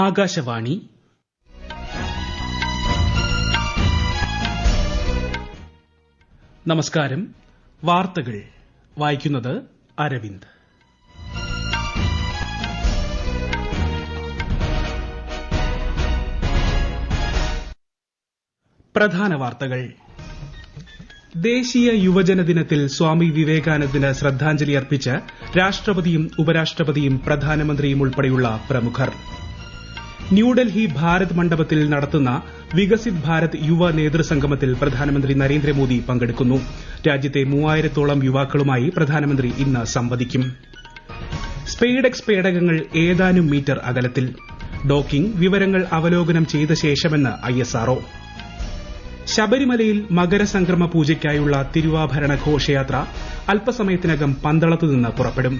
ആകാശവാണി. നമസ്കാരം. വാർത്തകൾ വായിക്കുന്നത് അരവിന്ദ്. പ്രധാന വാർത്തകൾ. ദേശീയ യുവജന ദിനത്തിൽ സ്വാമി വിവേകാനന്ദന് ശ്രദ്ധാഞ്ജലി അർപ്പിച്ച് രാഷ്ട്രപതിയും ഉപരാഷ്ട്രപതിയും പ്രധാനമന്ത്രിയും ഉൾപ്പെടെയുള്ള പ്രമുഖർ. ന്യൂഡൽഹി ഭാരത് മണ്ഡപത്തിൽ നടത്തുന്ന വികസിത് ഭാരത് യുവ നേതൃസംഗമത്തിൽ പ്രധാനമന്ത്രി നരേന്ദ്രമോദി പങ്കെടുക്കുന്നു. രാജ്യത്തെ 3000-ഓളം യുവാക്കളുമായി പ്രധാനമന്ത്രി ഇന്ന് സംവദിക്കും. സ്പെയ്ഡെക്സ് പേടകങ്ങൾ ഏതാനും മീറ്റർ അകലത്തിൽ. ഡോക്കിംഗ് വിവരങ്ങൾ അവലോകനം ചെയ്ത ശേഷമെന്ന് ISRO. ശബരിമലയിൽ മകരസംക്രമ പൂജയ്ക്കായുള്ള തിരുവാഭരണ ഘോഷയാത്ര അല്പസമയത്തിനകം പന്തളത്ത് നിന്ന് പുറപ്പെടും.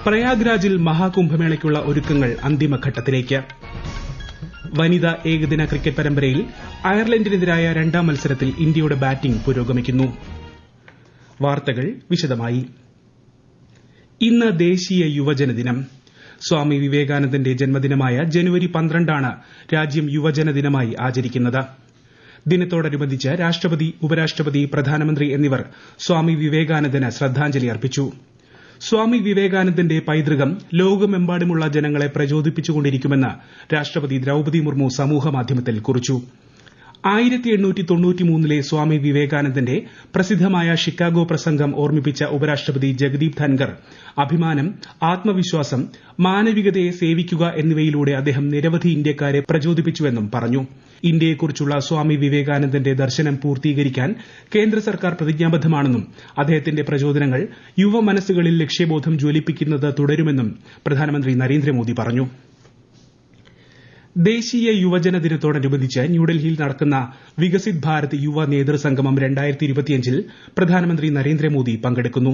പ്രയാഗ്രാജിൽ മഹാകുംഭമേളയ്ക്കുള്ള ഒരുക്കങ്ങൾ അന്തിമഘട്ടത്തിലേക്ക്. വനിതാ ഏകദിന ക്രിക്കറ്റ് പരമ്പരയിൽ അയർലൻഡിനെതിരായ രണ്ടാം മത്സരത്തിൽ ഇന്ത്യയുടെ ബാറ്റിംഗ് പുരോഗമിക്കുന്നു. വാർത്തകൾ വിശദമായി. ഇന്ന് ദേശീയ യുവജന ദിനം. സ്വാമി വിവേകാനന്ദന്റെ ജന്മദിനമായ ജനുവരി 12 രാജ്യം യുവജന ദിനമായി ആചരിക്കുന്നത്. ദിനത്തോടനുബന്ധിച്ച് രാഷ്ട്രപതി, ഉപരാഷ്ട്രപതി, പ്രധാനമന്ത്രി എന്നിവർ സ്വാമി വിവേകാനന്ദന് ശ്രദ്ധാഞ്ജലി അർപ്പിച്ചു. സ്വാമി വിവേകാനന്ദന്റെ പൈതൃകം ലോകമെമ്പാടുമുള്ള ജനങ്ങളെ പ്രചോദിപ്പിച്ചുകൊണ്ടിരിക്കുമെന്ന് രാഷ്ട്രപതി ദ്രൌപദി മുർമു സമൂഹമാധ്യമത്തിൽ കുറിച്ചു. 1893 സ്വാമി വിവേകാനന്ദന്റെ പ്രസിദ്ധമായ ഷിക്കാഗോ പ്രസംഗം ഓർമ്മിപ്പിച്ച ഉപരാഷ്ട്രപതി ജഗദീപ് ധൻകർ അഭിമാനം, ആത്മവിശ്വാസം, മാനവികതയെ സേവിക്കുക എന്നിവയിലൂടെ അദ്ദേഹം നിരവധി ഇന്ത്യക്കാരെ പ്രചോദിപ്പിച്ചുവെന്നും പറഞ്ഞു. ഇന്ത്യയെക്കുറിച്ചുള്ള സ്വാമി വിവേകാനന്ദന്റെ ദർശനം പൂർത്തീകരിക്കാൻ കേന്ദ്ര സർക്കാർ പ്രതിജ്ഞാബദ്ധമാണെന്നും അദ്ദേഹത്തിന്റെ പ്രചോദനങ്ങൾ യുവമനസ്സുകളിൽ ലക്ഷ്യബോധം ജ്വലിപ്പിക്കുന്നത് തുടരുമെന്നും പ്രധാനമന്ത്രി നരേന്ദ്രമോദി പറഞ്ഞു. ദേശീയ യുവജന ദിനത്തോടനുബന്ധിച്ച് ന്യൂഡൽഹിയിൽ നടക്കുന്ന വികസിത് ഭാരത് യുവ നേതൃസംഗമം 2025ൽ പ്രധാനമന്ത്രി നരേന്ദ്രമോദി പങ്കെടുക്കുന്നു.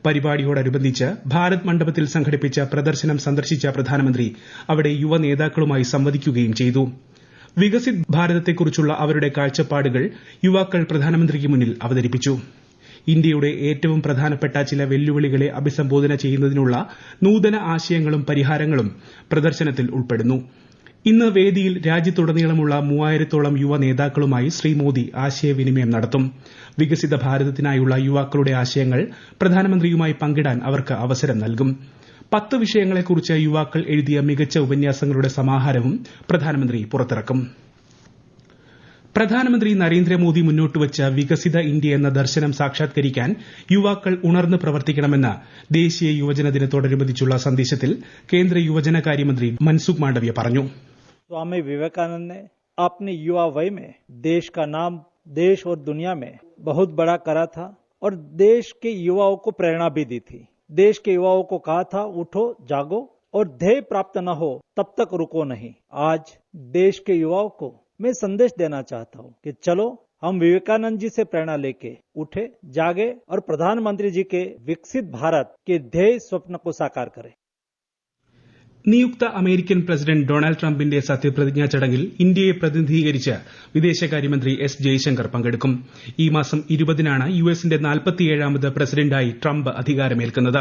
പരിപാടിയോടനുബന്ധിച്ച് ഭാരത് മണ്ഡപത്തിൽ സംഘടിപ്പിച്ച പ്രദർശനം സന്ദർശിച്ച പ്രധാനമന്ത്രി അവിടെ യുവ നേതാക്കളുമായി സംവദിക്കുകയും ചെയ്തു. വികസിത് ഭാരതത്തെക്കുറിച്ചുള്ള അവരുടെ കാഴ്ചപ്പാടുകൾ യുവാക്കൾ പ്രധാനമന്ത്രിക്ക് മുന്നിൽ അവതരിപ്പിച്ചു. ഇന്ത്യയുടെ ഏറ്റവും പ്രധാനപ്പെട്ട ചില വെല്ലുവിളികളെ അഭിസംബോധന ചെയ്യുന്നതിനുള്ള നൂതന ആശയങ്ങളും പരിഹാരങ്ങളും പ്രദർശനത്തിൽ ഉൾപ്പെടുന്നു. ഇന്ന് വേദിയിൽ രാജ്യത്തുടനീളമുള്ള 3000-ഓളം യുവ നേതാക്കളുമായി ശ്രീ മോദി ആശയവിനിമയം നടത്തും. വികസിത ഭാരതത്തിനായുള്ള യുവാക്കളുടെ ആശയങ്ങൾ പ്രധാനമന്ത്രിയുമായി പങ്കിടാൻ അവർക്ക് അവസരം നൽകും. 10 വിഷയങ്ങളെക്കുറിച്ച് യുവാക്കൾ എഴുതിയ മികച്ച ഉപന്യാസങ്ങളുടെ സമാഹാരവും പ്രധാനമന്ത്രി പുറത്തിറക്കും. പ്രധാനമന്ത്രി നരേന്ദ്രമോദി മുന്നോട്ടുവച്ച വികസിത ഇന്ത്യ എന്ന ദർശനം സാക്ഷാത്കരിക്കാൻ യുവാക്കൾ ഉണർന്ന് പ്രവർത്തിക്കണമെന്ന് ദേശീയ യുവജന ദിനത്തോടനുബന്ധിച്ചുള്ള സന്ദേശത്തിൽ കേന്ദ്ര യുവജനകാര്യമന്ത്രി മൻസുഖ് മാണ്ഡവ്യ പറഞ്ഞു. स्वामी विवेकानंद ने अपनी युवा वय में देश का नाम देश और दुनिया में बहुत बड़ा करा था और देश के युवाओं को प्रेरणा भी दी थी. देश के युवाओं को कहा था, उठो, जागो और ध्येय प्राप्त न हो तब तक रुको नहीं. आज देश के युवाओं को मैं संदेश देना चाहता हूं कि चलो हम विवेकानंद जी से प्रेरणा लेके उठे, जागे और प्रधानमंत्री जी के विकसित भारत के ध्येय स्वप्न को साकार करें. നിയുക്ത അമേരിക്കൻ പ്രസിഡന്റ് ഡൊണാൾഡ് ട്രംപിന്റെ സത്യപ്രതിജ്ഞാ ചടങ്ങിൽ ഇന്ത്യയെ പ്രതിനിധീകരിച്ച് വിദേശകാര്യമന്ത്രി എസ് ജയശങ്കർ പങ്കെടുക്കും. ഈ മാസം 20-നാണ് യുഎസിന്റെ 47ാമത് പ്രസിഡന്റായി ട്രംപ് അധികാരമേൽക്കുന്നത്.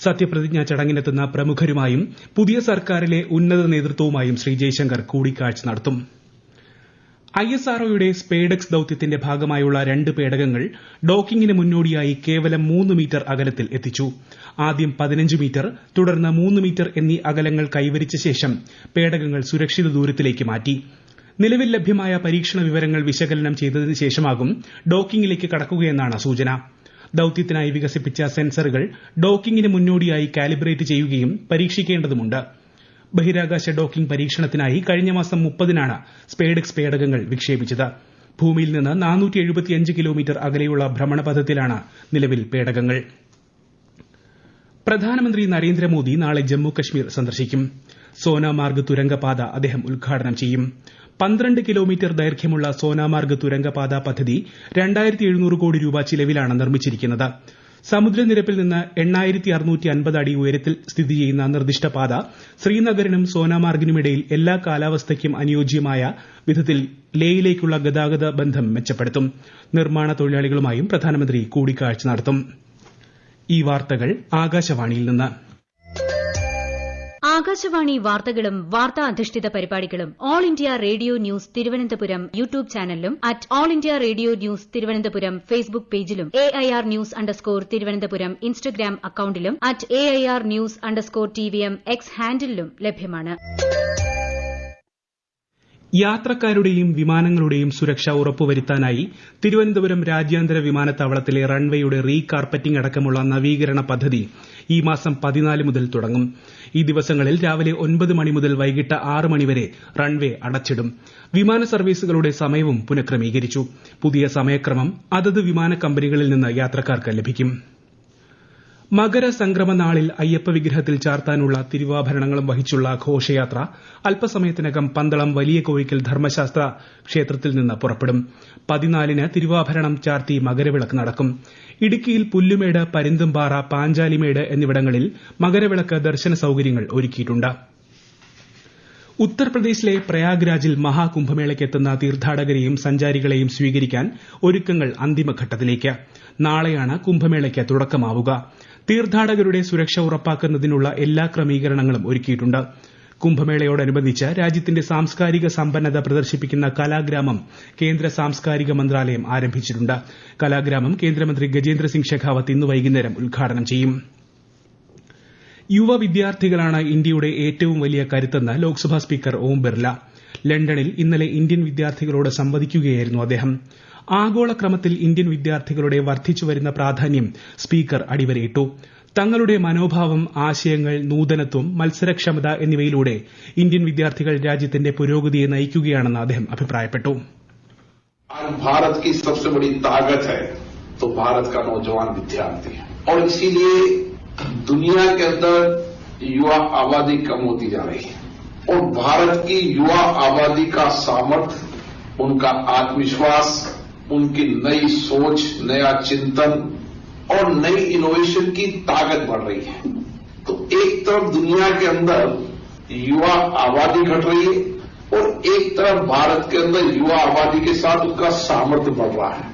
സത്യപ്രതിജ്ഞാ ചടങ്ങിനെത്തുന്ന പ്രമുഖരുമായും പുതിയ സർക്കാരിലെ ഉന്നത നേതൃത്വവുമായും ശ്രീ ജയശങ്കർ കൂടിക്കാഴ്ച നടത്തും. ISROയുടെ സ്പെയ്ഡെക്സ് ദൌത്യത്തിന്റെ ഭാഗമായുള്ള 2 പേടകങ്ങൾ ഡോക്കിംഗിന് മുന്നോടിയായി കേവലം 3 മീറ്റർ അകലത്തിൽ എത്തിച്ചു. ആദ്യം 15 മീറ്റർ, തുടർന്ന് 3 മീറ്റർ എന്നീ അകലങ്ങൾ കൈവരിച്ച ശേഷം പേടകങ്ങൾ സുരക്ഷിത ദൂരത്തിലേക്ക് മാറ്റി. നിലവിൽ ലഭ്യമായ പരീക്ഷണ വിവരങ്ങൾ വിശകലനം ചെയ്തതിന് ശേഷമാകും ഡോക്കിംഗിലേക്ക് കടക്കുകയെന്നാണ് സൂചന. ദൌത്യത്തിനായി വികസിപ്പിച്ച സെൻസറുകൾ ഡോക്കിംഗിന് മുന്നോടിയായി കാലിബ്രേറ്റ് ചെയ്യുകയും പരീക്ഷിക്കേണ്ടതുണ്ട്. ബഹിരാകാശ ഡോക്കിംഗ് പരീക്ഷണത്തിനായി കഴിഞ്ഞ മാസം 30-നാണ് സ്പെയ്ഡെക്സ് പേടകങ്ങൾ വിക്ഷേപിച്ചത്. ഭൂമിയിൽ നിന്ന് 475 കിലോമീറ്റർ അകലെയുള്ള ഭ്രമണപഥത്തിലാണ് നിലവിൽ പേടകങ്ങൾ. പ്രധാനമന്ത്രി നരേന്ദ്രമോദി നാളെ ജമ്മു കശ്മീർ സന്ദർശിക്കും. സോനാമാർഗ് തുരങ്കപാത അദ്ദേഹം ഉദ്ഘാടനം ചെയ്യും. 12 കിലോമീറ്റർ ദൈർഘ്യമുള്ള സോനാമാർഗ് തുരങ്കപാത പദ്ധതി 2700 കോടി രൂപ ചിലവിലാണ് നിർമ്മിച്ചിരിക്കുന്നത്. സമുദ്രനിരപ്പിൽ നിന്ന് 8650 അടി ഉയരത്തിൽ സ്ഥിതി ചെയ്യുന്ന നിർദ്ദിഷ്ട പാത ശ്രീനഗറിനും സോനാമാർഗിനുമിടയിൽ എല്ലാ കാലാവസ്ഥയ്ക്കും അനുയോജ്യമായ വിധത്തിൽ ലേയിലേക്കുള്ള ഗതാഗത ബന്ധം മെച്ചപ്പെടുത്തും. നിർമ്മാണ തൊഴിലാളികളുമായും പ്രധാനമന്ത്രി കൂടിക്കാഴ്ച നടത്തും. ഈ വാർത്തകൾ ആകാശവാണിയിൽ നിന്ന്. ആകാശവാണി വാർത്തകളും വാർത്താ അധിഷ്ഠിത പരിപാടികളും All India Radio news Thiruvananthapuram YouTube ചാനലിലും at All India Radio news Thiruvananthapuram Facebook പേജിലും AIR ന്യൂസ് _ തിരുവനന്തപുരം ഇൻസ്റ്റഗ്രാം അക്കൌണ്ടിലും at AIR news _ TVM X ഹാൻഡിലും ലഭ്യമാണ്. യാത്രക്കാരുടെയും വിമാനങ്ങളുടെയും സുരക്ഷ ഉറപ്പുവരുത്താനായി തിരുവനന്തപുരം രാജ്യാന്തര വിമാനത്താവളത്തിലെ റൺവേയുടെ റീകാർപ്പറ്റിംഗ് അടക്കമുള്ള നവീകരണ പദ്ധതി ഈ മാസം 14 മുതൽ തുടങ്ങും. ഈ ദിവസങ്ങളിൽ രാവിലെ 9 മണി മുതൽ വൈകിട്ട് 6 മണി വരെ റൺവേ അടച്ചിടും. വിമാന സർവീസുകളുടെ സമയവും പുനഃക്രമീകരിച്ചു. പുതിയ സമയക്രമം അതത് വിമാന കമ്പനികളിൽ നിന്ന് യാത്രക്കാർക്ക് ലഭിക്കും. മകരസംക്രമ നാളിൽ അയ്യപ്പ വിഗ്രഹത്തിൽ ചാർത്താനുള്ള തിരുവാഭരണങ്ങളും വഹിച്ചുള്ള ഘോഷയാത്ര അല്പസമയത്തിനകം പന്തളം വലിയ കോഴിക്കൽ ധർമ്മശാസ്ത്ര ക്ഷേത്രത്തിൽ നിന്ന് പുറപ്പെടും. 14-ന് തിരുവാഭരണം ചാർത്തി മകരവിളക്ക് നടക്കും. ഇടുക്കിയിൽ പുല്ലുമേട്, പരുന്തുംപാറ, പാഞ്ചാലിമേട് എന്നിവിടങ്ങളിൽ മകരവിളക്ക് ദർശന സൌകര്യങ്ങൾ ഒരുക്കിയിട്ടുണ്ട്. ഉത്തർപ്രദേശിലെ പ്രയാഗ്രാജിൽ മഹാകുംഭമേളയ്ക്കെത്തുന്ന തീർത്ഥാടകരെയും സഞ്ചാരികളെയും സ്വീകരിക്കാൻ ഒരുക്കങ്ങൾ അന്തിമഘട്ടത്തിലേക്ക്. നാളെയാണ് കുംഭമേളയ്ക്ക് തുടക്കമാവുക. തീർത്ഥാടകരുടെ സുരക്ഷ ഉറപ്പാക്കുന്നതിനുള്ള എല്ലാ ക്രമീകരണങ്ങളും ഒരുക്കിയിട്ടുണ്ട്. കുംഭമേളയോടനുബന്ധിച്ച് രാജ്യത്തിന്റെ സാംസ്കാരിക സമ്പന്നത പ്രദർശിപ്പിക്കുന്ന കലാഗ്രാമം കേന്ദ്ര സാംസ്കാരിക മന്ത്രാലയം ആരംഭിച്ചിട്ടുണ്ട്. കലാഗ്രാമം കേന്ദ്രമന്ത്രി ഗജേന്ദ്ര സിംഗ് ഷെഖാവത്ത് ഇന്ന് വൈകുന്നേരം ഉദ്ഘാടനം ചെയ്യും. യുവ വിദ്യാർത്ഥികളാണ് ഇന്ത്യയുടെ ഏറ്റവും വലിയ കരുത്തെന്ന് ലോക്സഭാ സ്പീക്കർ ഓം ബിർല. ലണ്ടനിൽ ഇന്നലെ ഇന്ത്യൻ വിദ്യാർത്ഥികളോട് സംവദിക്കുകയായിരുന്നു അദ്ദേഹം. ആഗോളക്രമത്തിൽ ഇന്ത്യൻ വിദ്യാർത്ഥികളുടെ വർദ്ധിച്ചുവരുന്ന പ്രാധാന്യം സ്പീക്കർ അടിവരയിട്ടു. തങ്ങളുടെ മനോഭാവം, ആശയങ്ങൾ, നൂതനത്വം, മത്സരക്ഷമത എന്നിവയിലൂടെ ഇന്ത്യൻ വിദ്യാർത്ഥികൾ രാജ്യത്തിന്റെ പുരോഗതിയെ നയിക്കുകയാണെന്ന് അദ്ദേഹം അഭിപ്രായപ്പെട്ടു. भारत की सबसे बड़ी ताकत है तो भारत का नौजवान विद्यार्थी है और इसीलिए दुनिया के अंदर युवा आबादी कम होती जा रही है और भारत की युवा आबादी का सामर्थ्य, उनका आत्मविश्वास, उनकी नई सोच, नया चिंतन और नई इनोवेशन की ताकत बढ़ रही है. तो एक तरफ दुनिया के अंदर युवा आबादी घट रही है और एक तरफ भारत के अंदर युवा आबादी के साथ उसका सामर्थ्य बढ़ रहा है.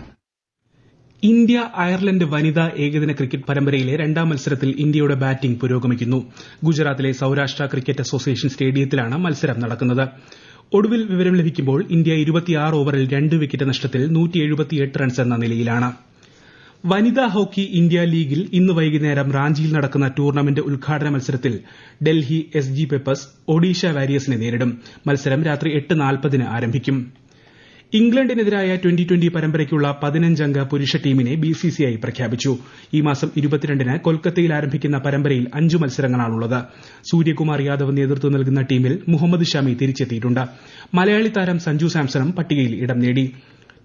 ഇന്ത്യ അയർലൻഡ് വനിതാ ഏകദിന ക്രിക്കറ്റ് പരമ്പരയിലെ രണ്ടാം മത്സരത്തിൽ ഇന്ത്യയുടെ ബാറ്റിംഗ് പുരോഗമിക്കുന്നു. ഗുജറാത്തിലെ സൌരാഷ്ട്ര ക്രിക്കറ്റ് അസോസിയേഷൻ സ്റ്റേഡിയത്തിലാണ് മത്സരം നടക്കുന്നത്. ഒടുവിൽ വിവരം ലഭിക്കുമ്പോൾ ഇന്ത്യ 26 ഓവറിൽ 2 വിക്കറ്റ് നഷ്ടത്തിൽ 178 റൺസ് എന്ന നിലയിലാണ്. വനിതാ ഹോക്കി ഇന്ത്യ ലീഗിൽ ഇന്ന് വൈകുന്നേരം റാഞ്ചിയിൽ നടക്കുന്ന ടൂർണമെന്റ് ഉദ്ഘാടന മത്സരത്തിൽ ഡൽഹി SG പെപ്പേഴ്സ് ഒഡീഷ വാരിയേഴ്സിനെ നേരിടും. മത്സരം രാത്രി 8:40-ന് ആരംഭിക്കും. ഇംഗ്ലണ്ടിനെതിരായ 2020 പരമ്പരയ്ക്കുള്ള 15-അംഗ പുരുഷ ടീമിനെ BCCI പ്രഖ്യാപിച്ചു. ഈ മാസം 22-ന് കൊൽക്കത്തയിൽ ആരംഭിക്കുന്ന പരമ്പരയിൽ 5 മത്സരങ്ങളാണുള്ളത്. സൂര്യകുമാർ യാദവ് നേതൃത്വം നൽകുന്ന ടീമിൽ മുഹമ്മദ് ഷമി തിരിച്ചെത്തിയിട്ടുണ്ട്. മലയാളി താരം സഞ്ജു സാംസണും പട്ടികയിൽ ഇടം നേടി.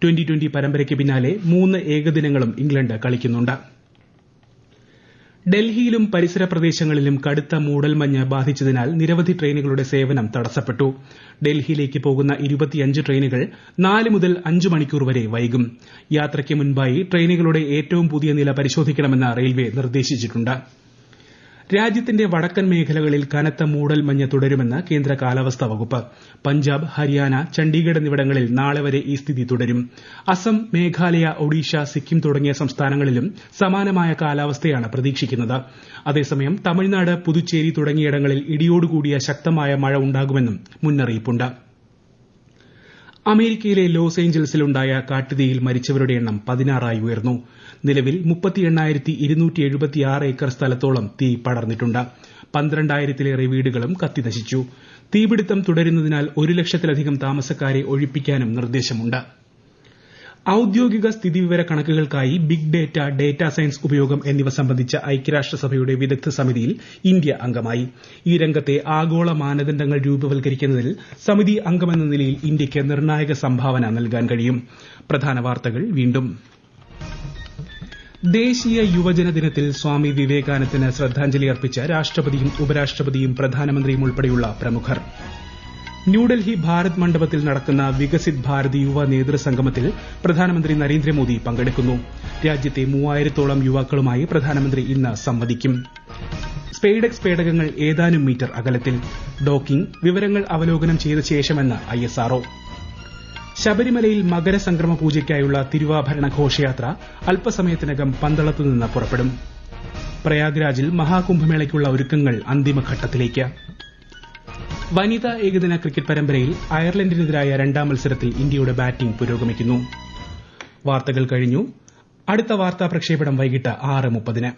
2020 പരമ്പരയ്ക്ക് പിന്നാലെ 3 ഏകദിനങ്ങളും ഇംഗ്ലണ്ട് കളിക്കുന്നുണ്ട്. ഡൽഹിയിലും പരിസര പ്രദേശങ്ങളിലും കടുത്ത മൂടൽമഞ്ഞ് ബാധിച്ചതിനാൽ നിരവധി ട്രെയിനുകളുടെ സേവനം തടസ്സപ്പെട്ടു. ഡൽഹിയിലേക്ക് പോകുന്ന 25 ട്രെയിനുകൾ 4 മുതൽ 5 മണിക്കൂർ വരെ വൈകും. യാത്രയ്ക്ക് മുൻപായി ട്രെയിനുകളുടെ ഏറ്റവും പുതിയ നില പരിശോധിക്കണമെന്ന് റെയിൽവേ നിർദ്ദേശിച്ചിട്ടുണ്ട്. രാജ്യത്തിന്റെ വടക്കൻ മേഖലകളിൽ കനത്ത മൂടൽമഞ്ഞ് തുടരുമെന്ന് കേന്ദ്ര കാലാവസ്ഥാ വകുപ്പ്. പഞ്ചാബ്, ഹരിയാന, ചണ്ഡീഗഡ് എന്നിവിടങ്ങളിൽ നാളെ വരെ ഈ സ്ഥിതി തുടരും. അസം, മേഘാലയ, ഒഡീഷ, സിക്കിം തുടങ്ങിയ സംസ്ഥാനങ്ങളിലും സമാനമായ കാലാവസ്ഥയാണ് പ്രതീക്ഷിക്കുന്നത്. അതേസമയം തമിഴ്നാട്, പുതുച്ചേരി തുടങ്ങിയിടങ്ങളിൽ ഇടിയോടുകൂടിയ ശക്തമായ മഴ ഉണ്ടാകുമെന്നും മുന്നറിയിപ്പുണ്ട്. അമേരിക്കയിലെ ലോസ് ഏഞ്ചൽസിലുണ്ടായ കാട്ടുതീയിൽ മരിച്ചവരുടെ എണ്ണം 16 ഉയർന്നു. നിലവിൽ 38,276 ഏക്കർ സ്ഥലത്തോളം തീ പടർന്നിട്ടുണ്ട്. 12,000-ലേറെ വീടുകളും കത്തിനശിച്ചു. തീപിടുത്തം തുടരുന്നതിനാൽ 1 ലക്ഷത്തിലധികം താമസക്കാരെ ഒഴിപ്പിക്കാനും നിർദ്ദേശമുണ്ട്. ഔദ്യോഗിക സ്ഥിതിവിവര കണക്കുകൾക്കായി ബിഗ് ഡേറ്റ, ഡേറ്റാ സയൻസ് ഉപയോഗം എന്നിവ സംബന്ധിച്ച ഐക്യരാഷ്ട്രസഭയുടെ വിദഗ്ധ സമിതിയിൽ ഇന്ത്യ അംഗമായി. ഈ രംഗത്തെ ആഗോള മാനദണ്ഡങ്ങൾ രൂപവൽക്കരിക്കുന്നതിൽ സമിതി അംഗമെന്ന നിലയിൽ ഇന്ത്യയ്ക്ക് നിർണായക സംഭാവന നൽകാൻ കഴിയും. പ്രധാന വാർത്തകൾ വീണ്ടും. ദേശീയ യുവജന ദിനത്തിൽ സ്വാമി വിവേകാനന്ദന് ശ്രദ്ധാഞ്ജലി അർപ്പിച്ച് രാഷ്ട്രപതിയും ഉപരാഷ്ട്രപതിയും പ്രധാനമന്ത്രിയും ഉൾപ്പെടെയുള്ള പ്രമുഖർ. ന്യൂഡൽഹി ഭാരത് മണ്ഡപത്തിൽ നടക്കുന്ന വികസിത് ഭാരത് യുവ നേതൃസംഗമത്തിൽ പ്രധാനമന്ത്രി നരേന്ദ്രമോദി പങ്കെടുക്കുന്നു. രാജ്യത്തെ 3000-ഓളം യുവാക്കളുമായി പ്രധാനമന്ത്രി ഇന്ന് സംവദിക്കും. സ്പെയ്ഡെക്സ് പേടകങ്ങൾ ഏതാനും മീറ്റർ അകലത്തിൽ. ഡോക്കിംഗ്, വിവരങ്ങൾ അവലോകനം ചെയ്ത ശേഷമെന്ന് ISRO. ശബരിമലയിൽ മകരസംക്രമ പൂജയ്ക്കായുള്ള തിരുവാഭരണ ഘോഷയാത്ര അല്പസമയത്തിനകം പന്തളത്തു നിന്ന് പുറപ്പെടും. പ്രയാഗ്രാജിൽ മഹാകുംഭമേളയ്ക്കുള്ള ഒരുക്കങ്ങൾ അന്തിമഘട്ടത്തിലേക്ക്. വനിതാ ഏകദിന ക്രിക്കറ്റ് പരമ്പരയിൽ അയർലൻഡിനെതിരായ രണ്ടാം മത്സരത്തിൽ ഇന്ത്യയുടെ ബാറ്റിംഗ് പുരോഗമിക്കുന്നു. വാർത്തകൾ കഴിഞ്ഞു. അടുത്ത വാർത്താ പ്രക്ഷേപണം വൈകിട്ട് 6:30.